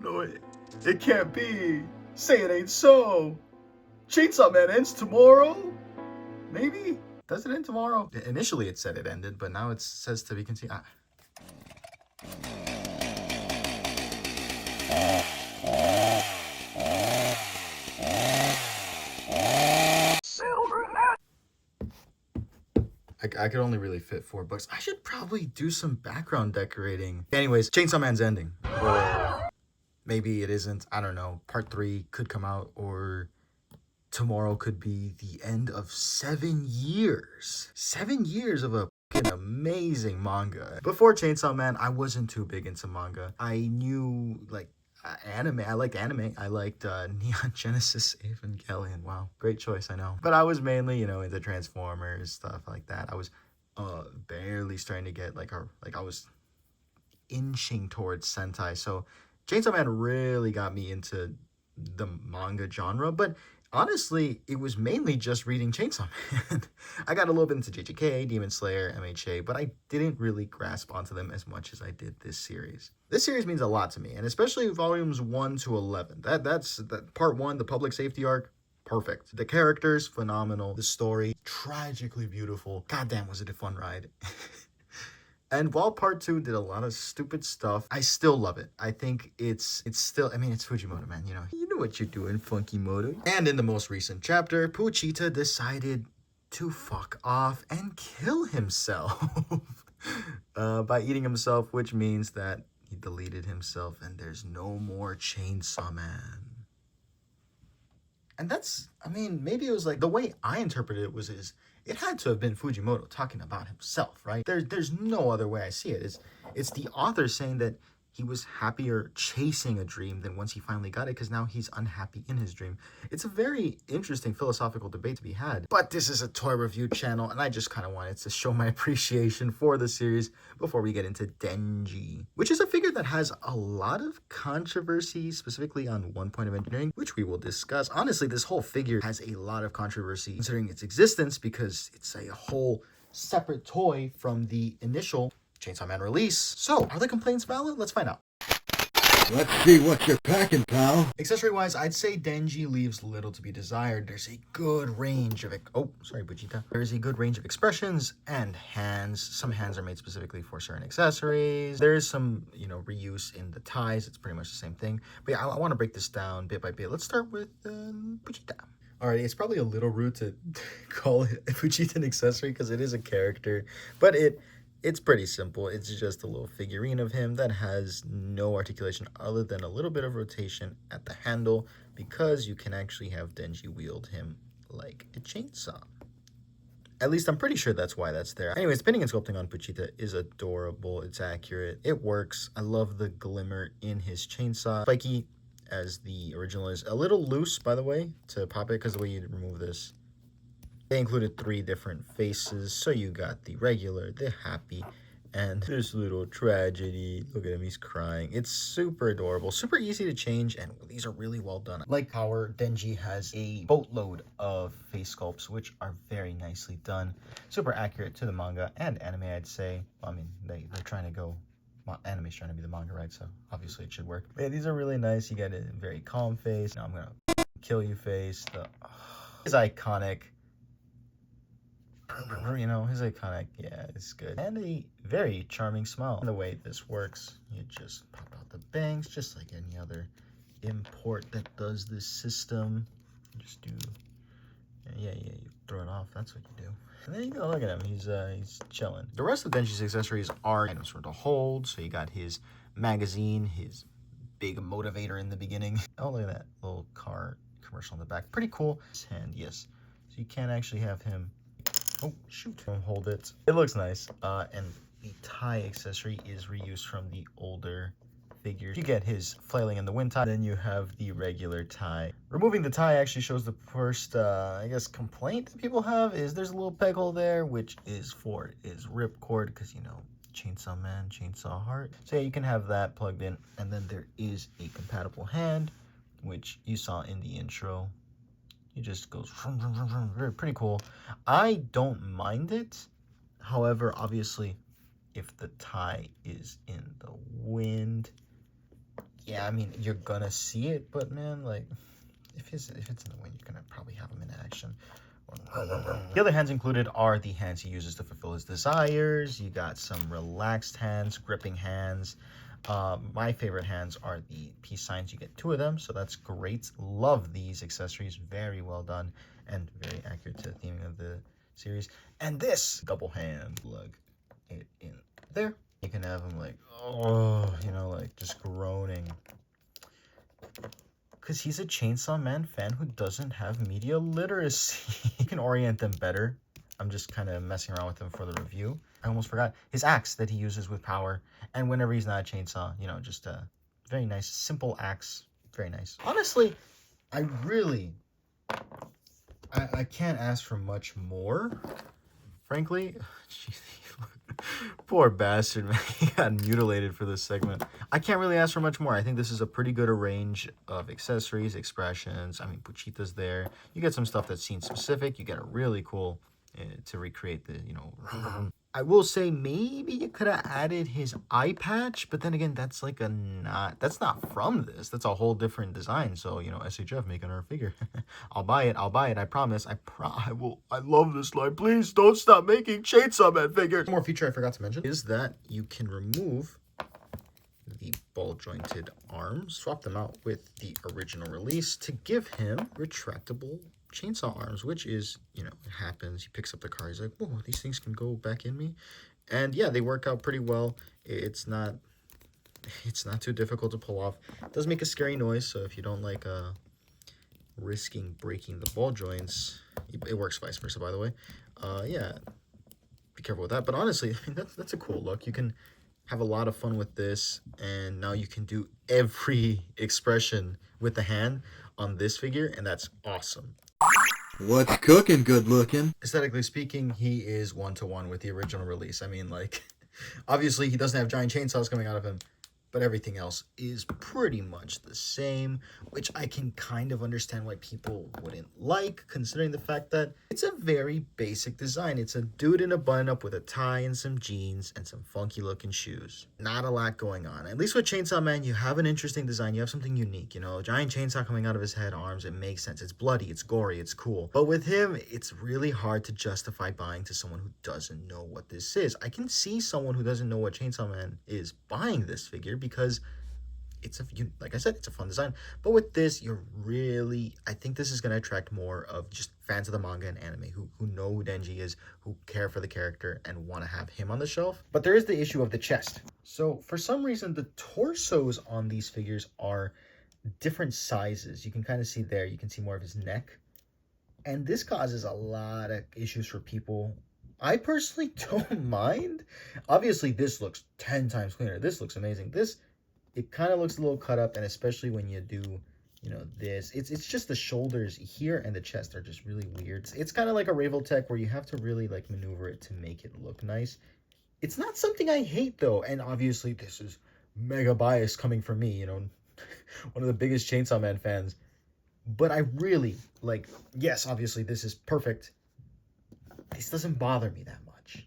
No, it can't be. Say it ain't so. Chainsaw Man ends tomorrow? Maybe? Does it end tomorrow? Initially it said it ended, but now it says to be continued. I could only really fit $4. I should probably do some background decorating. Anyways, Chainsaw Man's ending. Or maybe it isn't. I don't know. Part 3 could come out, or tomorrow could be the end of 7 years. 7 years of a fucking amazing manga. Before Chainsaw Man, I wasn't too big into manga. I knew, like, anime. I liked anime. I liked Neon Genesis Evangelion. Wow, great choice, I know. But I was mainly, you know, into Transformers, stuff like that. I was barely starting to get I was inching towards Sentai. So Chainsaw Man really got me into the manga genre, but honestly, it was mainly just reading Chainsaw Man. I got a little bit into JJK, Demon Slayer, MHA, but I didn't really grasp onto them as much as I did this series. This series means a lot to me, and especially volumes 1 to 11. That's part 1, the public safety arc. Perfect. The characters, phenomenal. The story, tragically beautiful. Goddamn, was it a fun ride. And while part 2 did a lot of stupid stuff, I still love it. I think it's still, I mean, it's Fujimoto, man, you know what you're doing, Funky Moto. And in the most recent chapter, Puchita decided to fuck off and kill himself by eating himself, which means that he deleted himself and there's no more Chainsaw Man. And that's, I mean, maybe it was like, the way I interpreted it was it had to have been Fujimoto talking about himself, right? There's no other way I see it. It's the author saying that he was happier chasing a dream than once he finally got it, because now he's unhappy in his dream. It's a very interesting philosophical debate to be had. But this is a toy review channel, and I just kind of wanted to show my appreciation for the series before we get into Denji, which is a figure that has a lot of controversy, specifically on one point of engineering, which we will discuss. Honestly, this whole figure has a lot of controversy considering its existence, because it's a whole separate toy from the initial Chainsaw Man release. So, are the complaints valid? Let's find out. Let's see what you're packing, pal. Accessory-wise, I'd say Denji leaves little to be desired. There's a good range of... There's a good range of expressions and hands. Some hands are made specifically for certain accessories. There's some, you know, reuse in the ties. It's pretty much the same thing. But yeah, I want to break this down bit by bit. Let's start with Puchita. Alright, it's probably a little rude to call it Puchita an accessory because it is a character, but it's pretty simple. It's just a little figurine of him that has no articulation other than a little bit of rotation at the handle, because you can actually have Denji wield him like a chainsaw. At least I'm pretty sure that's why that's there. Anyway, spinning and sculpting on Puchita is adorable. It's accurate. It works. I love the glimmer in his chainsaw. Spiky, as the original is, a little loose, by the way, to pop it, because the way you remove this, they included 3 different faces. So you got the regular, the happy, and this little tragedy. Look at him, he's crying. It's super adorable, super easy to change, and these are really well done. Like how Denji has a boatload of face sculpts, which are very nicely done. Super accurate to the manga and anime, I'd say. I mean, they're trying to go... Anime's trying to be the manga, right? So obviously it should work. But yeah, these are really nice. You get a very calm face. Now I'm gonna kill you face. His iconic... You know, his iconic, yeah, it's good. And a very charming smile. And the way this works, you just pop out the bangs, just like any other import that does this system. You just do, yeah, you throw it off, that's what you do. And there you go, look at him, he's chilling. The rest of Denji's accessories are items for the hold. So you got his magazine, his big motivator in the beginning. Oh, look at that little car commercial in the back. Pretty cool. His hand, yes. So you can actually have him... Oh, shoot. Don't hold it. It looks nice. And the tie accessory is reused from the older figures. You get his flailing in the wind tie, then you have the regular tie. Removing the tie actually shows the first, I guess, complaint that people have is there's a little peg hole there, which is for his ripcord, because, you know, Chainsaw Man, Chainsaw Heart. So yeah, you can have that plugged in. And then there is a compatible hand, which you saw in the intro. It just goes vroom, vroom, vroom, vroom. Very pretty cool. I don't mind it. However, obviously, if the tie is in the wind, yeah, I mean, you're gonna see it, but man, like, if it's in the wind, you're gonna probably have him in action. The other hands included are the hands he uses to fulfill his desires. You got some relaxed hands, gripping hands. My favorite hands are the peace signs. You get 2 of them, so that's great. Love these accessories. Very well done and very accurate to the theme of the series. And this double hand, plug it in there. You can have him like, oh, you know, like just groaning. Because he's a Chainsaw Man fan who doesn't have media literacy. You can orient them better. I'm just kind of messing around with them for the review. I almost forgot his axe that he uses with power. And whenever he's not a chainsaw, you know, just a very nice, simple axe. Very nice. Honestly, I can't ask for much more. Frankly, poor bastard, man. He got mutilated for this segment. I can't really ask for much more. I think this is a pretty good range of accessories, expressions. I mean, Puchita's there. You get some stuff that's scene specific. You get a really cool to recreate the, you know. I will say maybe you could have added his eye patch, but then again, that's like that's not from this. That's a whole different design. So, you know, SHF making our figure. I'll buy it. I promise. I will. I love this line. Please don't stop making Chainsaw Man figures. One more feature I forgot to mention is that you can remove the ball jointed arms, swap them out with the original release to give him retractable chainsaw arms, which is, you know, it happens. He picks up the car, he's like, whoa, these things can go back in me. And yeah, they work out pretty well. It's not too difficult to pull off. It does make a scary noise, so if you don't like risking breaking the ball joints, it works vice versa, by the way. Yeah, be careful with that. But honestly, I mean, that's a cool look. You can have a lot of fun with this, and now you can do every expression with the hand on this figure, and that's awesome. What's cooking, good looking? Aesthetically speaking, he is 1-to-1 with the original release. I mean, like, obviously he doesn't have giant chainsaws coming out of him, but everything else is pretty much the same, which I can kind of understand why people wouldn't like, considering the fact that it's a very basic design. It's a dude in a button-up with a tie and some jeans and some funky-looking shoes. Not a lot going on. At least with Chainsaw Man, you have an interesting design. You have something unique, you know? A giant chainsaw coming out of his head, arms, it makes sense. It's bloody, it's gory, it's cool. But with him, it's really hard to justify buying to someone who doesn't know what this is. I can see someone who doesn't know what Chainsaw Man is buying this figure, because it's like I said, it's a fun design. But with this, I think this is going to attract more of just fans of the manga and anime who know who Denji is, who care for the character and want to have him on the shelf. But there is the issue of the chest. So for some reason, the torsos on these figures are different sizes. You can kind of see there, you can see more of his neck. And this causes a lot of issues for people. I personally don't mind. Obviously, this looks 10 times cleaner. This looks amazing. It kind of looks a little cut up, and especially when you do, you know, this. It's just the shoulders here and the chest are just really weird. It's kind of like a Raveltech where you have to really, like, maneuver it to make it look nice. It's not something I hate, though, and obviously this is mega bias coming from me, you know, one of the biggest Chainsaw Man fans. But I really, like, yes, obviously this is perfect. This doesn't bother me that much.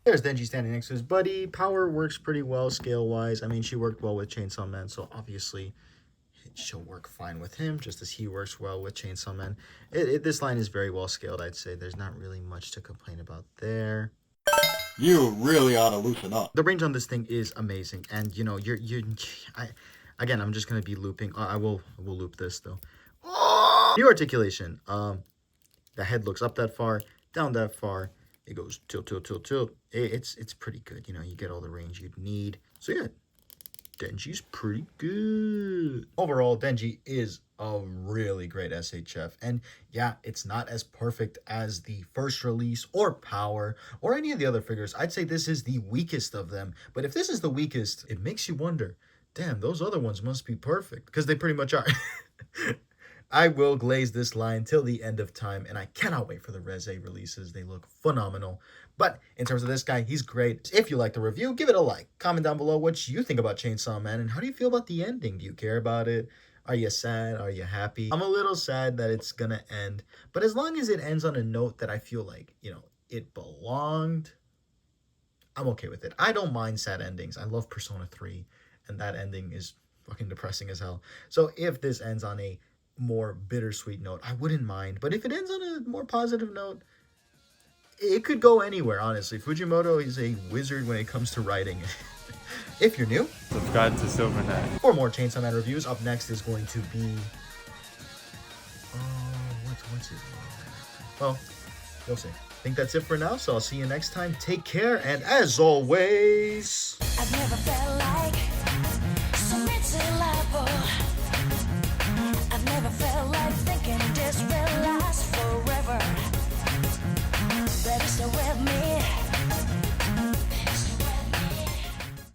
There's Denji standing next to his buddy. Power works pretty well scale-wise. I mean, she worked well with Chainsaw Man, so obviously she'll work fine with him, just as he works well with Chainsaw Man. This line is very well scaled, I'd say. There's not really much to complain about there. You really ought to loosen up. The range on this thing is amazing, and you know, again, I'm just gonna be looping. I will loop this though. New articulation. The head looks up that far, down that far. It goes tilt, tilt, tilt, tilt. It's pretty good. You know, you get all the range you'd need. So yeah, Denji's pretty good. Overall, Denji is a really great SHF. And yeah, it's not as perfect as the first release or Power or any of the other figures. I'd say this is the weakest of them. But if this is the weakest, it makes you wonder, damn, those other ones must be perfect. Because they pretty much are. I will glaze this line till the end of time, and I cannot wait for the Reze releases. They look phenomenal. But in terms of this guy, he's great. If you like the review, give it a like. Comment down below what you think about Chainsaw Man, and how do you feel about the ending? Do you care about it? Are you sad? Are you happy? I'm a little sad that it's gonna end, but as long as it ends on a note that I feel like, you know, it belonged, I'm okay with it. I don't mind sad endings. I love Persona 3. and that ending is fucking depressing as hell. So if this ends on a more bittersweet note, I wouldn't mind. But if it ends on a more positive note, it could go anywhere, honestly. Fujimoto is a wizard when it comes to writing. If you're new, subscribe to Silvernet. for more Chainsaw Man reviews, up next is going to be... what's it? Well, you'll see. I think that's it for now, so I'll see you next time. Take care, and as always... I've never felt like